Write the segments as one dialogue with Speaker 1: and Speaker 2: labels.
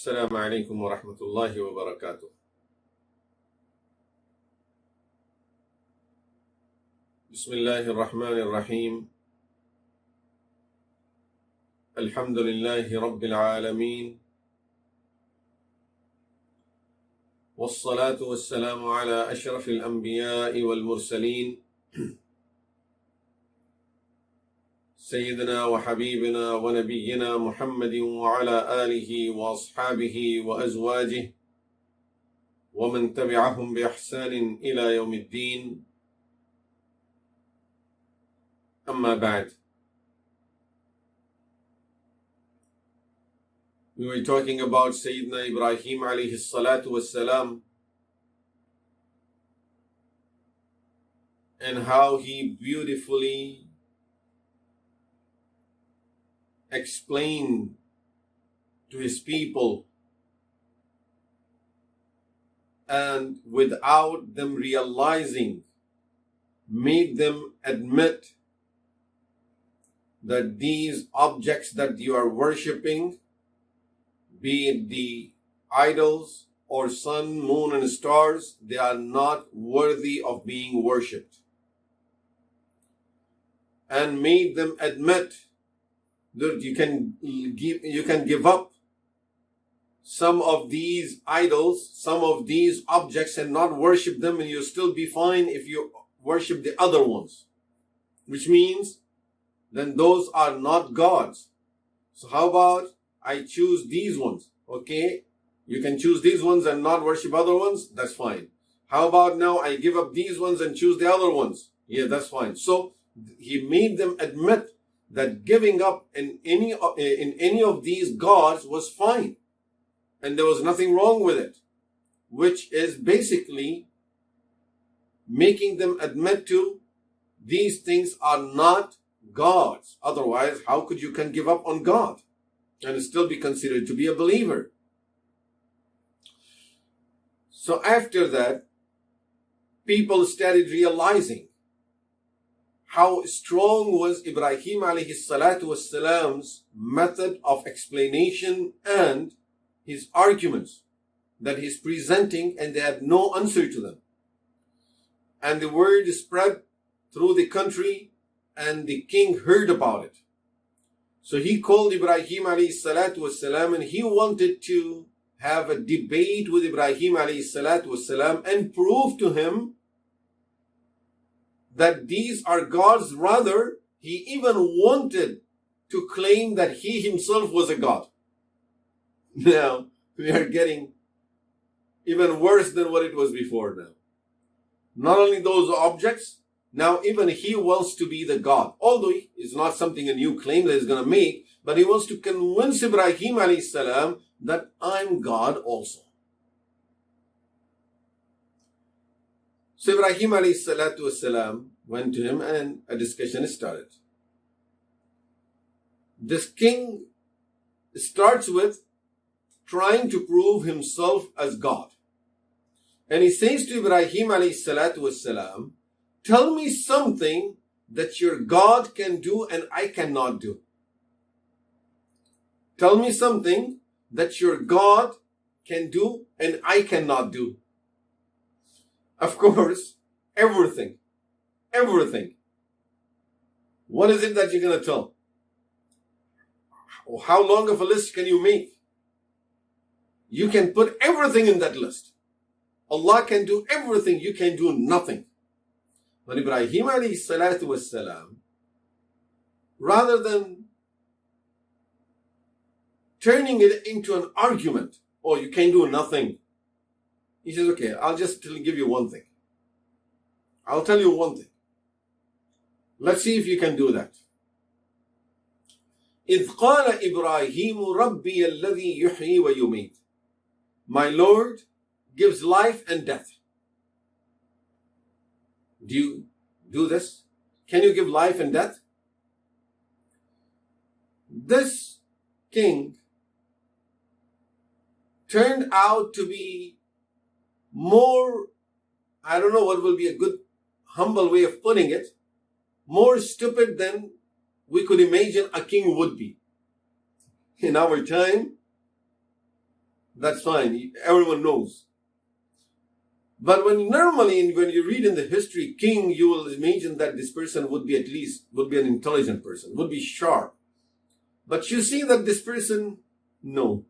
Speaker 1: السلام عليكم ورحمة الله وبركاته. بسم الله الرحمن الرحيم. الحمد لله رب العالمين، والصلاة والسلام على أشرف الأنبياء والمرسلين سيدنا وحبيبنا ونبينا محمد وعلى آله وأصحابه وأزواجه ومن تبعهم بإحسان إلى يوم الدين. أما بعد. We were talking about Sayyidina Ibrahim alayhi salatu wassalam and how he beautifully explained to his people, and without them realizing, made them admit that these objects that you are worshipping, be it the idols or sun, moon and stars, they are not worthy of being worshipped. And made them admit that you can give up some of these idols, some of these objects, and not worship them, and you'll still be fine if you worship the other ones. Which means then those are not gods. So how about I choose these ones? Okay, you can choose these ones and not worship other ones, that's fine. How about now I give up these ones and choose the other ones? Yeah, that's fine. So he made them admit that giving up in any of these gods was fine, and there was nothing wrong with it, which is basically making them admit to these things are not gods. Otherwise, how could you can give up on God and still be considered to be a believer? So after that, people started realizing how strong was Ibrahim alayhi salatu wassalam's method of explanation and his arguments that he's presenting, and they had no answer to them. And the word spread through the country, and the king heard about it. So he called Ibrahim alayhi salatu wassalam, and he wanted to have a debate with Ibrahim alayhi salatu wassalam and prove to him that these are gods. Rather, he even wanted to claim that he himself was a god. Now, we are getting even worse than what it was before now. Not only those objects, now even he wants to be the God. Although it's not something a new claim that he's going to make, but he wants to convince Ibrahim alayhi salam that I'm God also. So Ibrahim alayhi salatu wasalam went to him and a discussion started. This king starts with trying to prove himself as God. And he says to Ibrahim alayhi salatu wasalam, tell me something that your God can do and I cannot do. Tell me something that your God can do and I cannot do. Of course, everything. Everything. What is it that you're going to tell? How long of a list can you make? You can put everything in that list. Allah can do everything. You can do nothing. But Ibrahim alayhi salatu wassalam, rather than turning it into an argument, oh, you can do nothing, he says, okay, I'll just give you one thing. I'll tell you one thing. Let's see if you can do that. إِذْ قَالَ إِبْرَاهِيمُ رَبِّيَ الَّذِي يُحْيِي وَيُمِيتُ. My Lord gives life and death. Do you do this? Can you give life and death? This king turned out to be more, I don't know what will be a good humble way of putting it, more stupid than we could imagine a king would be. In our time, That's fine. Everyone knows. But when you read in the history king, you will imagine that this person would be an intelligent person, would be sharp. But you see that this person, no.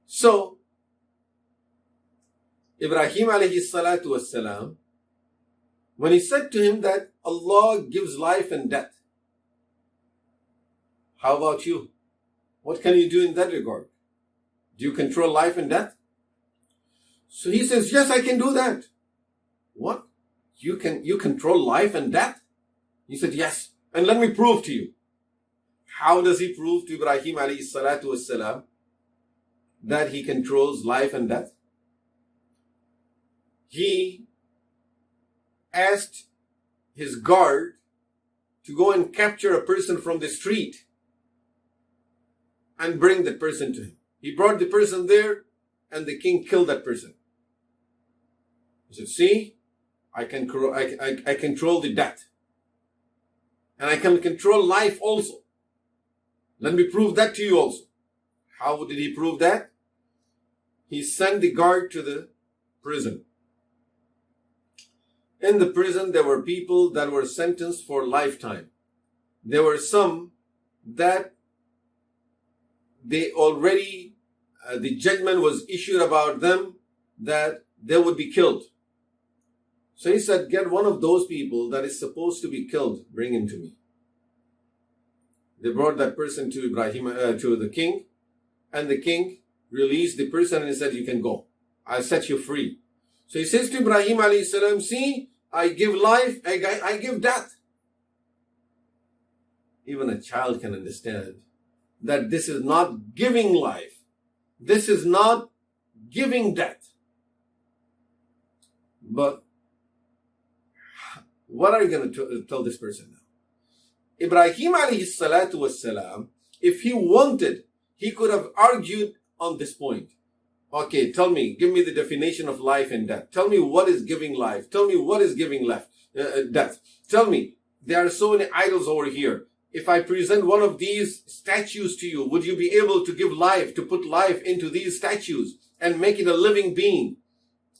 Speaker 1: So, Ibrahim alayhi salatu wassalam, when he said to him that Allah gives life and death, how about you? What can you do in that regard? Do you control life and death? So he says, yes, I can do that. What? You control life and death? He said, yes. And let me prove to you. How does he prove to Ibrahim alayhi salatu wassalam that he controls life and death? He asked his guard to go and capture a person from the street and bring that person to him. He brought the person there and the king killed that person. He said, see, I control the death. And I can control life also. Let me prove that to you also. How did he prove that? He sent the guard to the prison. In the prison, there were people that were sentenced for lifetime. There were some that they already, the judgment was issued about them that they would be killed. So he said, get one of those people that is supposed to be killed, bring him to me. They brought that person to to the king, and the king released the person and he said, you can go. I'll set you free. So he says to Ibrahim alayhi salam, see, I give life, I give death. Even a child can understand that this is not giving life. This is not giving death. But what are you going to tell this person now? Ibrahim alayhi salatu wassalam, if he wanted, he could have argued on this point. Okay, tell me, give me the definition of life and death. Tell me what is giving life. Tell me what is giving death. Tell me, there are so many idols over here. If I present one of these statues to you, would you be able to give life, to put life into these statues and make it a living being?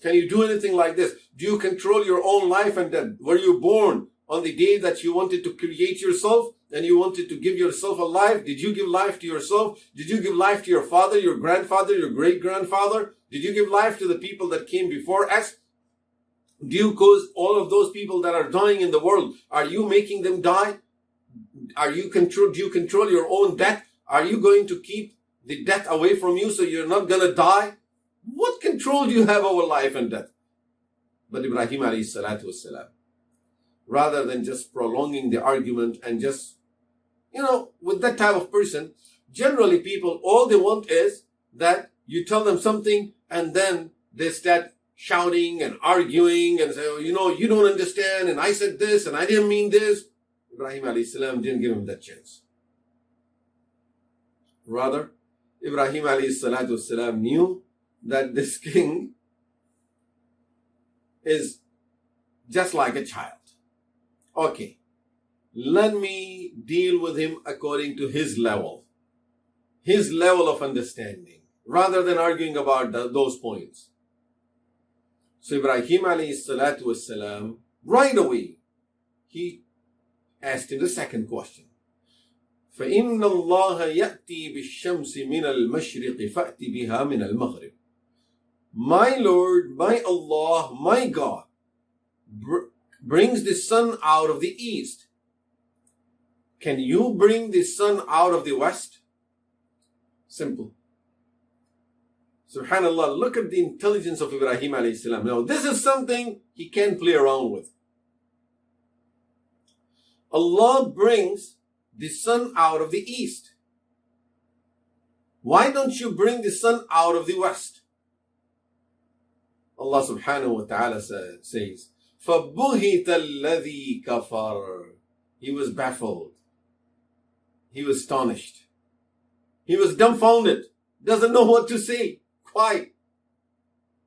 Speaker 1: Can you do anything like this? Do you control your own life and death? Were you born on the day that you wanted to create yourself and you wanted to give yourself a life? Did you give life to yourself? Did you give life to your father, your grandfather, your great-grandfather? Did you give life to the people that came before us? Do you cause all of those people that are dying in the world, are you making them die? Do you control your own death? Are you going to keep the death away from you so you're not going to die? What control do you have over life and death? But Ibrahim alayhi salatu wassalam, rather than just prolonging the argument and just, with that type of person, generally people, all they want is that you tell them something and then they start shouting and arguing and say, oh, you don't understand and I said this and I didn't mean this. Ibrahim alayhi salam didn't give him that chance. Rather, Ibrahim alayhi salatu wasalam knew that this king is just like a child. Okay, let me deal with him according to his level of understanding, rather than arguing about those points. So Ibrahim alayhi salatu wasalam, right away, he asked him the second question. فَإِنَّ اللَّهَ يَأْتِي بِالشَّمْسِ مِنَ الْمَشْرِقِ فَأْتِ بِهَا مِنَ الْمَغْرِبِ. My Lord, my Allah, my God, brings the sun out of the east. Can you bring the sun out of the west? Simple. Subhanallah, look at the intelligence of Ibrahim alayhi salam. Now, this is something he can't play around with. Allah brings the sun out of the east. Why don't you bring the sun out of the west? Allah subhanahu wa ta'ala says, فَبُهِتَ الَّذِي كَفَرَ. He was baffled. He was astonished. He was dumbfounded. Doesn't know what to say. Quiet.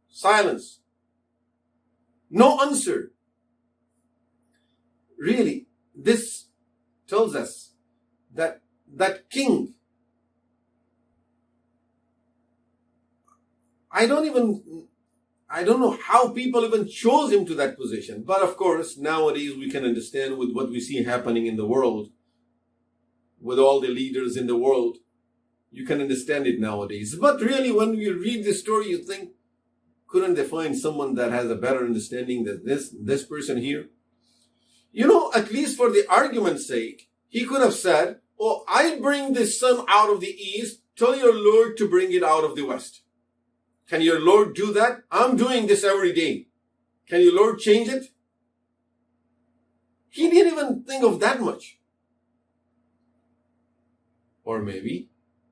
Speaker 1: Silence. No answer. Really, this tells us that king I don't know how people even chose him to that position. But of course, nowadays we can understand with what we see happening in the world, with all the leaders in the world, you can understand it nowadays. But really, when you read the story, you think, couldn't they find someone that has a better understanding than this person here? You know, at least for the argument's sake, he could have said, oh, I bring the sun out of the east, tell your Lord to bring it out of the west. Can your Lord do that? I'm doing this every day. Can your Lord change it? He didn't even think of that much. Or maybe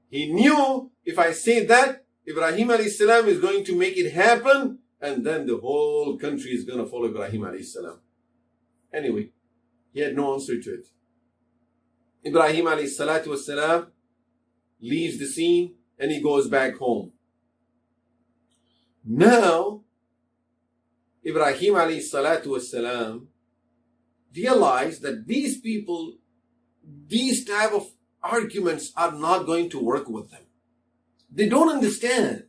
Speaker 1: he knew if I say that, Ibrahim alayhi salam is going to make it happen, and then the whole country is going to follow Ibrahim alayhi salam. Anyway, he had no answer to it. Ibrahim alayhi salatu wassalam leaves the scene and he goes back home. Now, Ibrahim alayhi salatu wassalam realized that these people, these type of arguments are not going to work with them. They don't understand.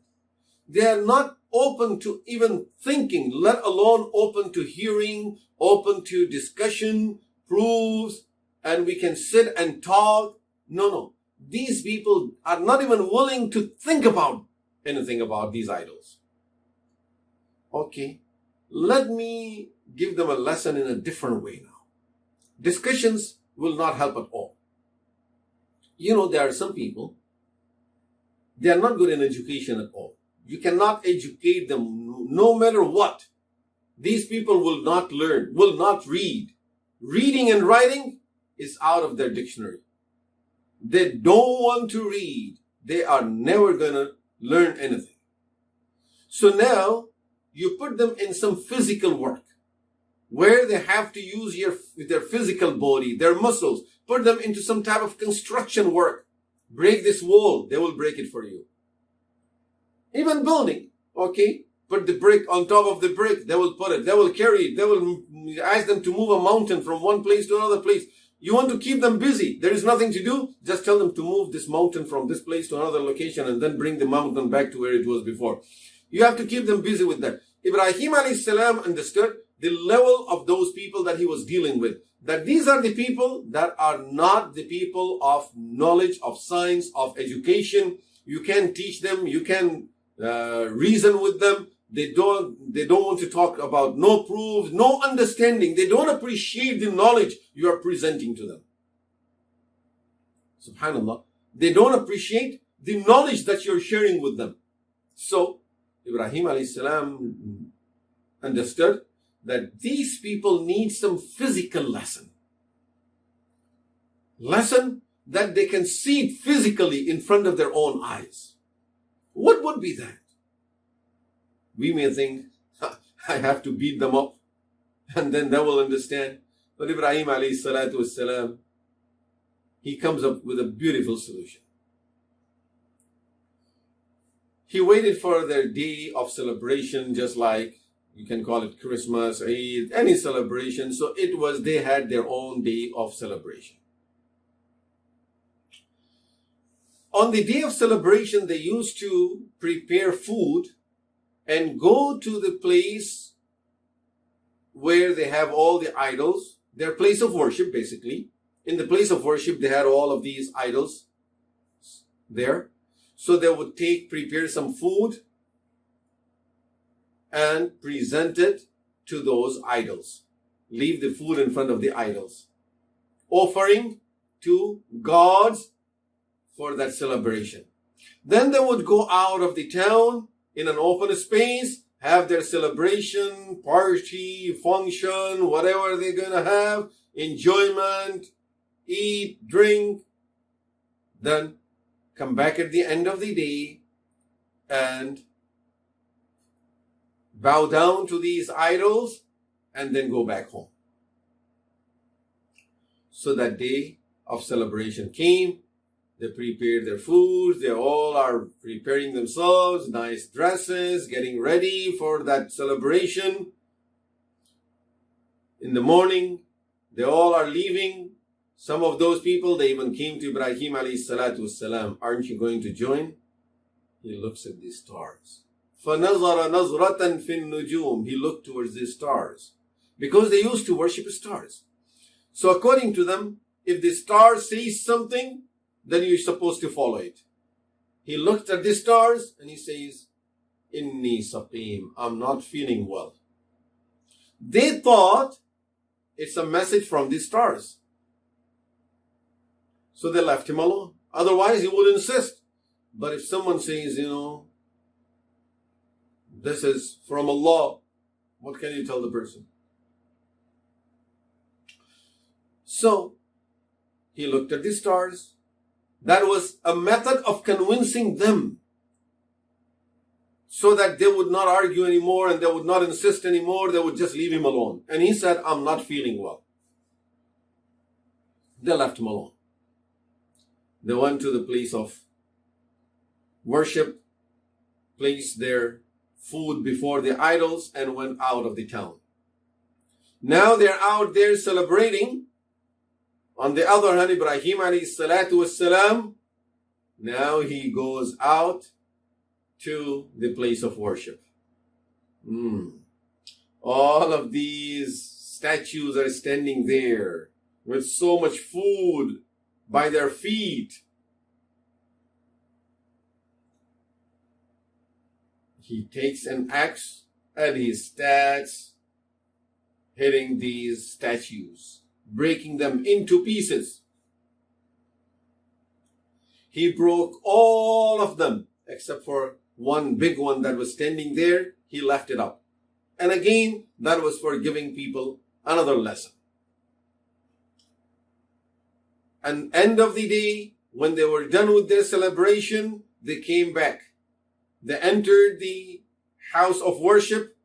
Speaker 1: They are not open to even thinking, let alone open to hearing, open to discussion, proofs, and we can sit and talk. No. These people are not even willing to think about anything about these idols. Okay, let me give them a lesson in a different way now. Discussions will not help at all. You know, there are some people, they are not good in education at all. You cannot educate them no matter what. These people will not learn, will not read. Reading and writing is out of their dictionary. They don't want to read. They are never going to learn anything. So now you put them in some physical work where they have to use their physical body, their muscles. Put them into some type of construction work. Break this wall, they will break it for you. Even building, okay? Put the brick on top of the brick, they will put it. They will carry it. They will ask them to move a mountain from one place to another place. You want to keep them busy. There is nothing to do. Just tell them to move this mountain from this place to another location and then bring the mountain back to where it was before. You have to keep them busy with that. Ibrahim alayhi salam understood the level of those people that he was dealing with. That these are the people that are not the people of knowledge, of science, of education. You can teach them. You can reason with them. They don't want to talk about no proofs, no understanding. They don't appreciate the knowledge you are presenting to them. Subhanallah. They don't appreciate the knowledge that you're sharing with them. So, Ibrahim alayhi salam understood that these people need some physical lesson. Lesson that they can see it physically in front of their own eyes. What would be that? We may think, I have to beat them up and then they will understand. But Ibrahim alayhi salatu wassalam, he comes up with a beautiful solution. He waited for their day of celebration, just like you can call it Christmas, Eid, any celebration. So they had their own day of celebration. On the day of celebration, they used to prepare food and go to the place where they have all the idols, their place of worship, basically. In the place of worship, they had all of these idols there. So they would prepare some food and present it to those idols. Leave the food in front of the idols. Offering to gods for that celebration. Then they would go out of the town in an open space, have their celebration, party, function, whatever they're going to have, enjoyment, eat, drink, then come back at the end of the day and bow down to these idols and then go back home. So that day of celebration came. They prepared their food. They all are preparing themselves, nice dresses, getting ready for that celebration. In the morning, they all are leaving. Some of those people, they even came to Ibrahim alayhi salatu wassalam. Aren't you going to join? He looks at the stars. فَنَظَرَ نَظْرَةً فِي النُّجُومِ. He looked towards the stars. Because they used to worship stars. So according to them, if the star says something, then you're supposed to follow it. He looked at the stars and he says, Inni saqim, I'm not feeling well. They thought it's a message from the stars. So they left him alone. Otherwise, he would insist. But if someone says, this is from Allah, what can you tell the person? So, he looked at the stars. That was a method of convincing them so that they would not argue anymore and they would not insist anymore. They would just leave him alone. And he said, I'm not feeling well. They left him alone. They went to the place of worship, placed their food before the idols, and went out of the town. Now they're out there celebrating. On the other hand, Ibrahim alayhi salatu wassalam, now he goes out to the place of worship. All of these statues are standing there with so much food by their feet. He takes an axe and he starts hitting these statues, breaking them into pieces. He broke all of them except for one big one that was standing there. He left it up. And again, that was for giving people another lesson. And end of the day, when they were done with their celebration, they came back. They entered the house of worship,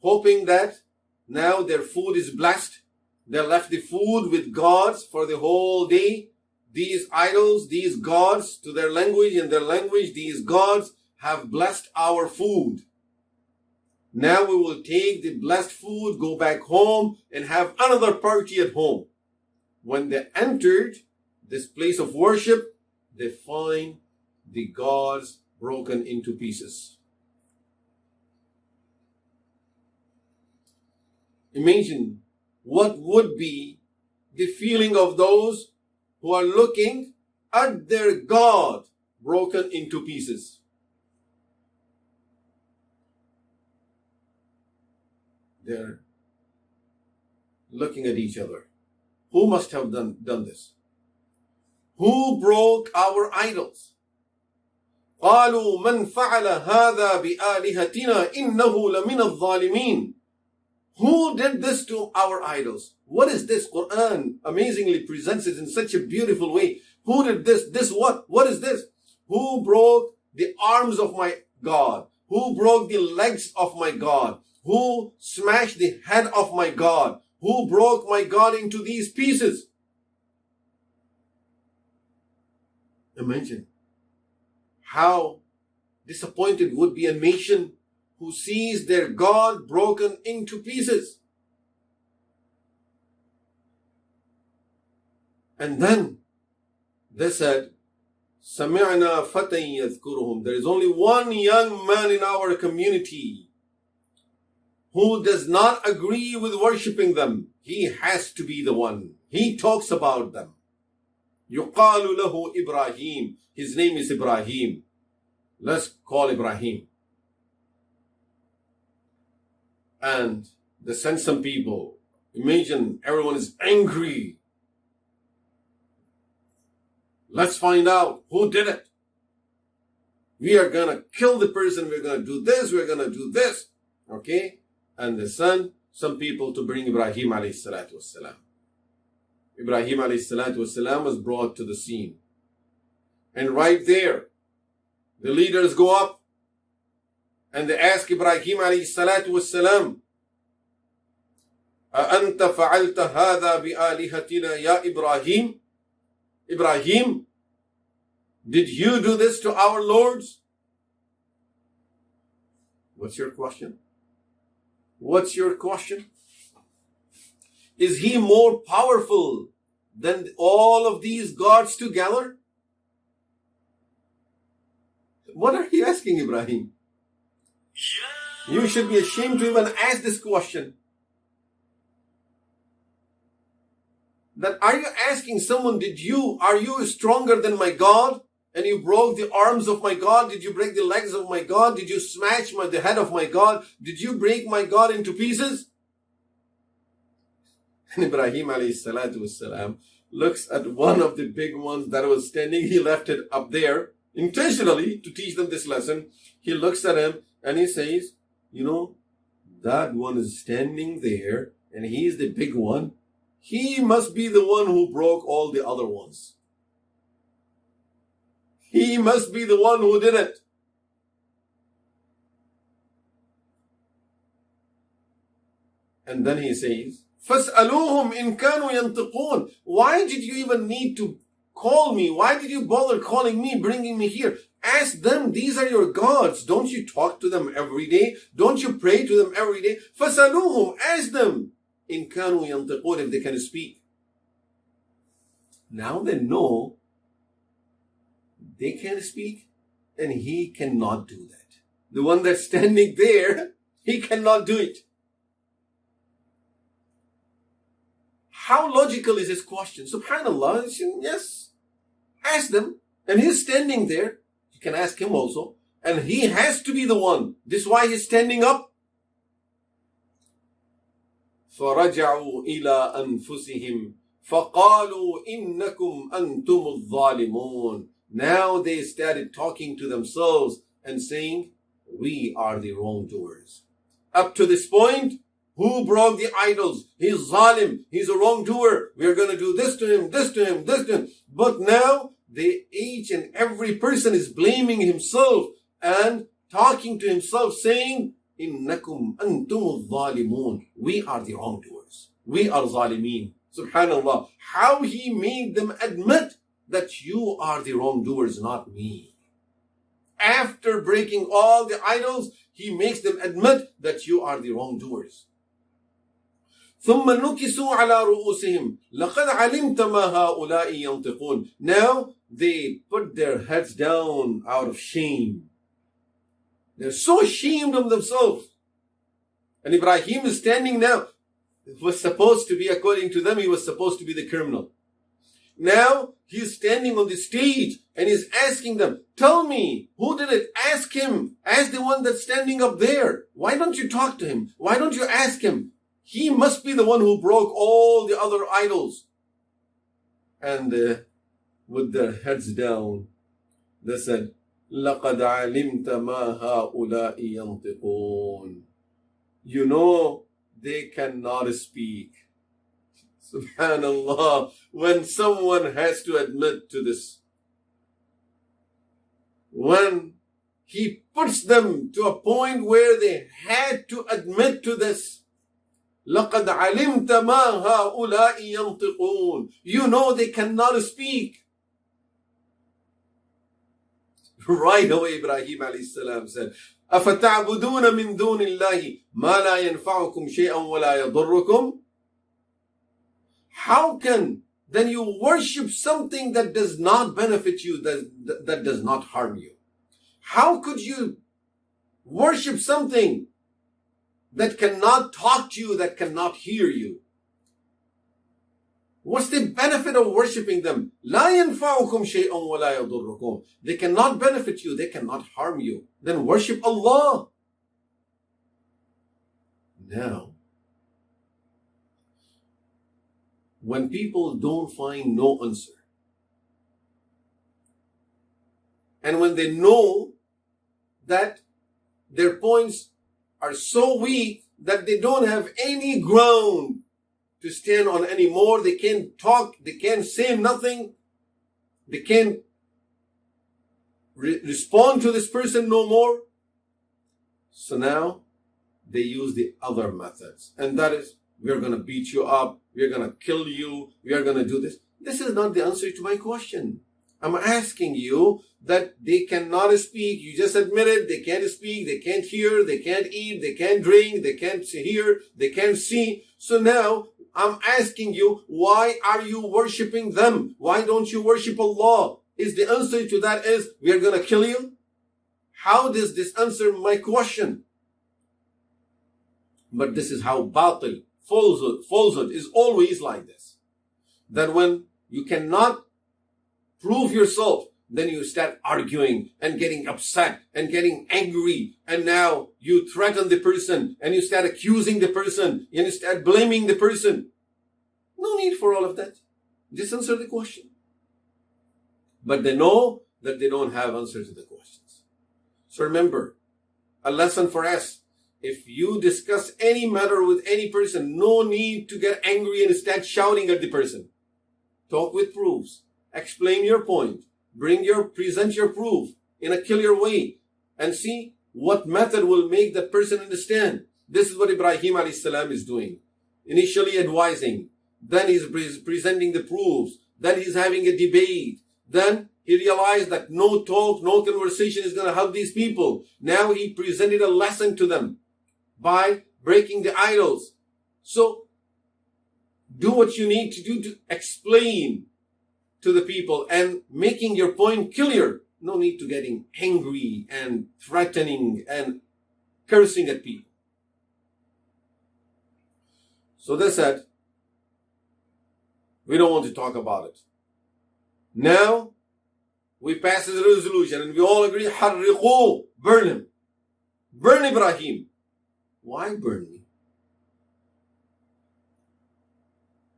Speaker 1: hoping that now their food is blessed. They left the food with gods for the whole day. These idols, these gods, to their language, in their language, these gods have blessed our food. Now we will take the blessed food, go back home, and have another party at home. When they entered this place of worship, they find the gods broken into pieces. Imagine what would be the feeling of those who are looking at their God broken into pieces. They're looking at each other. Who must have done this? Who broke our idols? قالوا من فعل هذا بآلهتنا إنه لمن الظالمين. Who did this to our idols? What is this? Quran amazingly presents it in such a beautiful way. Who did this? This what? What is this? Who broke the arms of my God? Who broke the legs of my God? Who smashed the head of my God? Who broke my God into these pieces? Imagine how disappointed would be a nation who sees their God broken into pieces. And then they said, سَمِعْنَا فَتًى يَذْكُرُهُمْ. There is only one young man in our community who does not agree with worshipping them. He has to be the one. He talks about them. يُقَالُ لَهُ Ibrahim. His name is Ibrahim. Let's call Ibrahim. And they sent some people. Imagine everyone is angry. Let's find out who did it. We are going to kill the person. We're going to do this. We're going to do this. Okay? And they sent some people to bring Ibrahim alayhi salatu wassalam. Ibrahim alayhi salatu wassalam was brought to the scene. And right there, the leaders go up and they ask Ibrahim alayhi salatu wassalam, أَأَنْتَ فَعَلْتَ هَذَا بِآلِهَتِنَا يَا إِبْرَاهِيمُ. Ibrahim, did you do this to our lords? What's your question? What's your question? Is he more powerful than all of these gods together? What are you asking, Ibrahim? You should be ashamed to even ask this question. That are you asking someone, are you stronger than my God? And you broke the arms of my God? Did you break the legs of my God? Did you smash the head of my God? Did you break my God into pieces? And Ibrahim alayhi salatu wasalam looks at one of the big ones that was standing. He left it up there intentionally to teach them this lesson. He looks at him and he says, that one is standing there and he's the big one. He must be the one who broke all the other ones. He must be the one who did it. And then he says, فَاسْأَلُوهُمْ إِن كَانُوا يَنْطِقُونَ. Why did you even need to call me? Why did you bother calling me, bringing me here? Ask them, these are your gods. Don't you talk to them every day? Don't you pray to them every day? فَاسْأَلُوهُمْ. Ask them. إِن كَانُوا يَنْطِقُونَ. If they can speak. Now they know they can't speak and he cannot do that. The one that's standing there, he cannot do it. How logical is this question? Subhanallah. Yes. Ask them. And he's standing there. You can ask him also. And he has to be the one. This is why he's standing up. فَرَجَعُوا إِلَىٰ أَنفُسِهِمْ فَقَالُوا إِنَّكُمْ أَنْتُمُ الظَّالِمُونَ. Now they started talking to themselves and saying, we are the wrongdoers. Up to this point, who broke the idols? He's zalim. He's a wrongdoer. We're going to do this to him, this to him, this to him. But now, each and every person is blaming himself and talking to himself saying, إِنَّكُمْ أَنْتُمُ الظَّالِمُونَ. We are the wrongdoers. We are zalimeen. Subhanallah. How he made them admit that you are the wrongdoers, not me. After breaking all the idols, he makes them admit that you are the wrongdoers. ثُمَّ نُكِسُوا عَلَى رُؤُوسِهِمْ لَقَدْ عَلِمْتَ مَا هَؤُلَاءِ يَنْطِقُونَ. Now they put their heads down out of shame. They're so ashamed of themselves. And Ibrahim is standing now. It was supposed to be, according to them, he was supposed to be the criminal. Now he's standing on the stage and he's asking them, tell me, who did it? Ask him. Ask the one that's standing up there. Why don't you talk to him? Why don't you ask him? He must be the one who broke all the other idols. And with their heads down, they said, لَقَدْ عَلِمْتَ مَا هَؤُلَاءِ يَنْطِقُونَ. You know, they cannot speak. Subhanallah. When someone has to admit to this, when he puts them to a point where they had to admit to this, لَقَدْ عَلِمْتَ مَا هَؤُلَاءِ يَنْطِقُونَ. You know they cannot speak. Right away Ibrahim alayhi salam said, أَفَتَعْبُدُونَ مِن دُونِ اللَّهِ مَا لَا يَنْفَعُكُمْ شَيْئًا وَلَا يَضُرُّكُمْ. How can then you worship something that does not benefit you, that does not harm you? How could you worship something that cannot talk to you, that cannot hear you? What's the benefit of worshiping them? لا ينفعكم شيئا ولا يضركم. They cannot benefit you, they cannot harm you. Then worship Allah. Now, when people don't find no answer, and when they know that their points are so weak that they don't have any ground to stand on anymore, they can't talk, they can't say nothing, they can't respond to this person no more. So now they use the other methods, and that is, we're going to beat you up, we're going to kill you, we are going to do this. This is not the answer to my question. I'm asking you that they cannot speak. You just admitted they can't speak, they can't hear, they can't eat, they can't drink, they can't hear, they can't see. So now I'm asking you, why are you worshiping them? Why don't you worship Allah? Is the answer to that is, we are going to kill you? How does this answer my question? But this is how batil, falsehood is always like this. That when you cannot prove yourself, then you start arguing and getting upset and getting angry. And now you threaten the person and you start accusing the person and you start blaming the person. No need for all of that. Just answer the question. But they know that they don't have answers to the questions. So remember, a lesson for us. If you discuss any matter with any person, no need to get angry and start shouting at the person. Talk with proofs. Explain your point. Present your proof in a clear way and see what method will make that person understand. This is what Ibrahim a.s. is doing. Initially advising, then he's presenting the proofs, then he's having a debate, then he realized that no talk, no conversation is going to help these people. Now he presented a lesson to them by breaking the idols. So do what you need to do to explain to the people and making your point clear. No need to getting angry and threatening and cursing at people. So they said, we don't want to talk about it. Now we pass a resolution and we all agree, harriqu, burn him. Burn Ibrahim. Why burn me?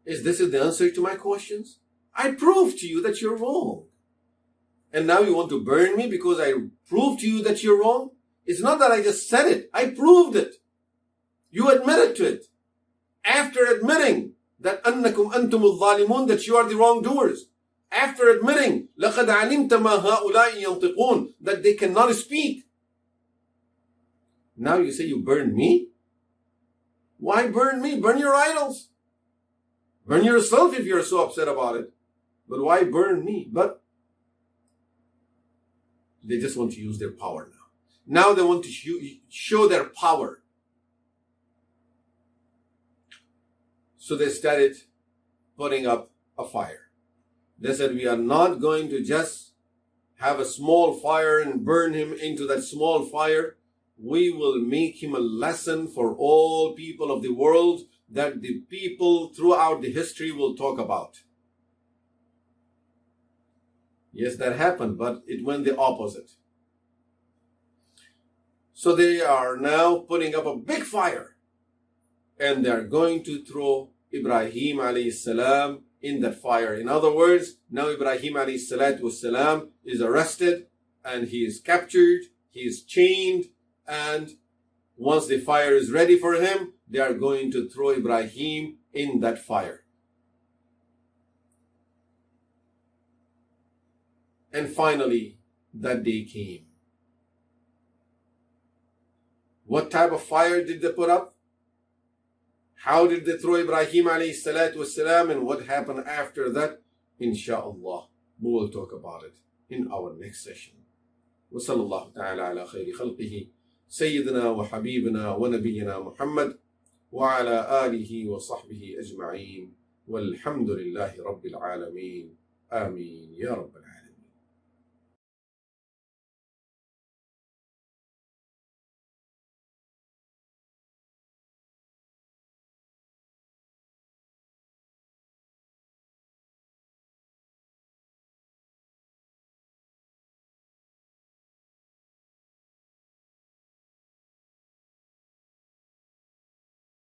Speaker 1: Is this the answer to my questions? I proved to you that you're wrong. And now you want to burn me because I proved to you that you're wrong? It's not that I just said it. I proved it. You admitted to it. After admitting that أنكم أنتم الظالمون, that you are the wrongdoers. After admitting لقد علمت ما هؤلاء ينطقون, that they cannot speak. Now you say you burn me? Why burn me? Burn your idols. Burn yourself if you're so upset about it. But why burn me? But they just want to use their power now. Now they want to show their power. So they started putting up a fire. They said, we are not going to just have a small fire and burn him into that small fire. We will make him a lesson for all people of the world that the people throughout the history will talk about. Yes, that happened, but it went the opposite. So they are now putting up a big fire and they are going to throw Ibrahim a.s. in that fire. In other words, now Ibrahim a.s. is arrested and he is captured, he is chained, and once the fire is ready for him, they are going to throw Ibrahim in that fire. And finally, that day came. What type of fire did they put up? How did they throw Ibrahim alayhi salatu wasalam, and what happened after that? Insha'Allah, we will talk about it in our next session. وصلى الله تعالى على خير خلقه سيدنا وحبيبنا ونبينا محمد وعلى آله وصحبه أجمعين والحمد لله رب العالمين آمين يا رب العالمين.